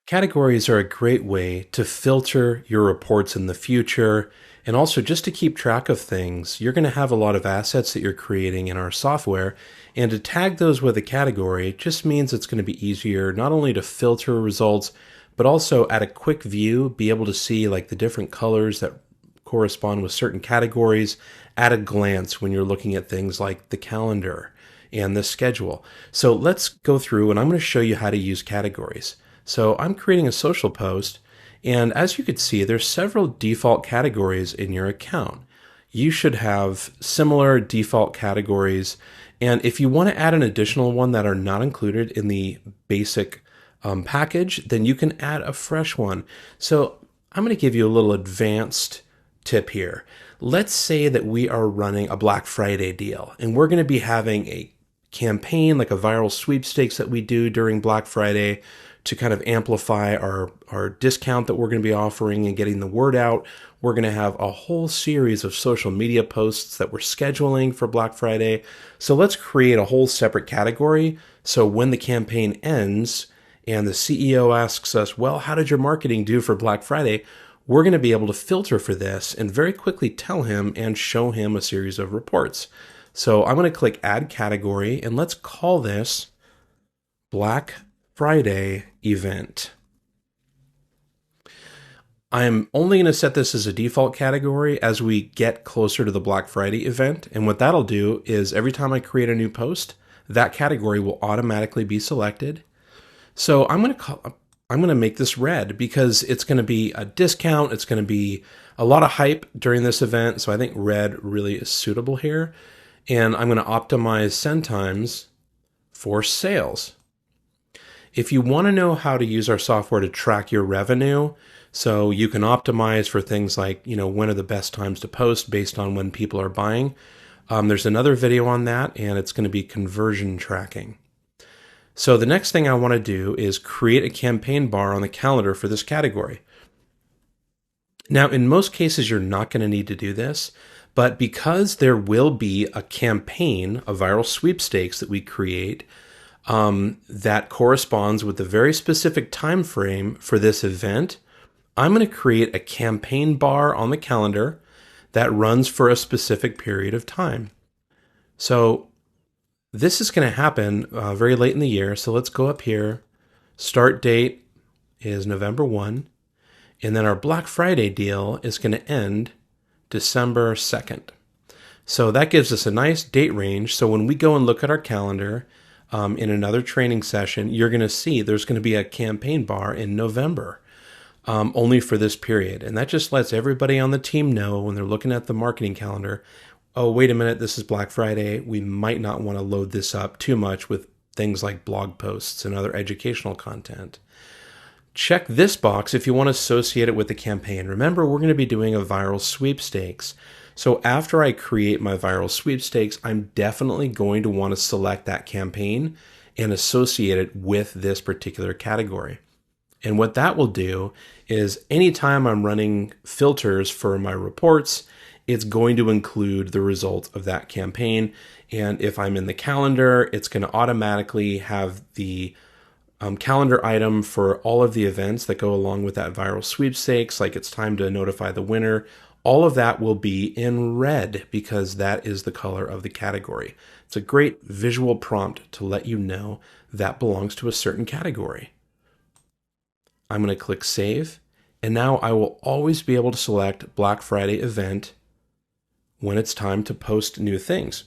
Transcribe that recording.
Categories are a great way to filter your reports in the future and also just to keep track of things. You're going to have a lot of assets that you're creating in our software, and to tag those with a category just means it's going to be easier not only to filter results, but also at a quick view, be able to see like the different colors that correspond with certain categories at a glance when you're looking at things like the calendar and the schedule. So let's go through and I'm going to show you how to use categories. So I'm creating a social post, and as you can see, there's several default categories in your account. You should have similar default categories, and if you want to add an additional one that are not included in the basic package, then you can add a fresh one. So I'm going to give you a little advanced tip here. Let's say that we are running a Black Friday deal, and we're going to be having a campaign like a viral sweepstakes that we do during Black Friday to kind of amplify our discount that we're going to be offering and getting the word out. We're going to have a whole series of social media posts that we're scheduling for Black Friday. So let's create a whole separate category. So when the campaign ends and the CEO asks us, well, how did your marketing do for Black Friday? We're going to be able to filter for this and very quickly tell him and show him a series of reports. So I'm going to click Add Category, and let's call this Black Friday event. I'm only going to set this as a default category as we get closer to the Black Friday event. And what that'll do is every time I create a new post, that category will automatically be selected. So I'm going to make this red because it's going to be a discount. It's going to be a lot of hype during this event. So I think red really is suitable here. And I'm going to optimize send times for sales. If you want to know how to use our software to track your revenue, so you can optimize for things like, when are the best times to post based on when people are buying, there's another video on that, and it's going to be conversion tracking. So the next thing I want to do is create a campaign bar on the calendar for this category. Now, in most cases, you're not going to need to do this, but because there will be a campaign, a viral sweepstakes that we create, that corresponds with the very specific time frame for this event, I'm going to create a campaign bar on the calendar that runs for a specific period of time. So this is going to happen very late in the year. So let's go up here. Start date is November 1. And then our Black Friday deal is going to end December 2nd. So that gives us a nice date range. So when we go and look at our calendar, in another training session, you're going to see there's going to be a campaign bar in November, only for this period. And that just lets everybody on the team know when they're looking at the marketing calendar, oh, wait a minute, this is Black Friday. We might not want to load this up too much with things like blog posts and other educational content. Check this box if you want to associate it with the campaign. Remember, we're going to be doing a viral sweepstakes. So after I create my viral sweepstakes, I'm definitely going to want to select that campaign and associate it with this particular category. And what that will do is anytime I'm running filters for my reports, it's going to include the result of that campaign. And if I'm in the calendar, it's going to automatically have the calendar item for all of the events that go along with that viral sweepstakes, like it's time to notify the winner. All of that will be in red because that is the color of the category. It's a great visual prompt to let you know that belongs to a certain category. I'm going to click Save, and now I will always be able to select Black Friday event when it's time to post new things.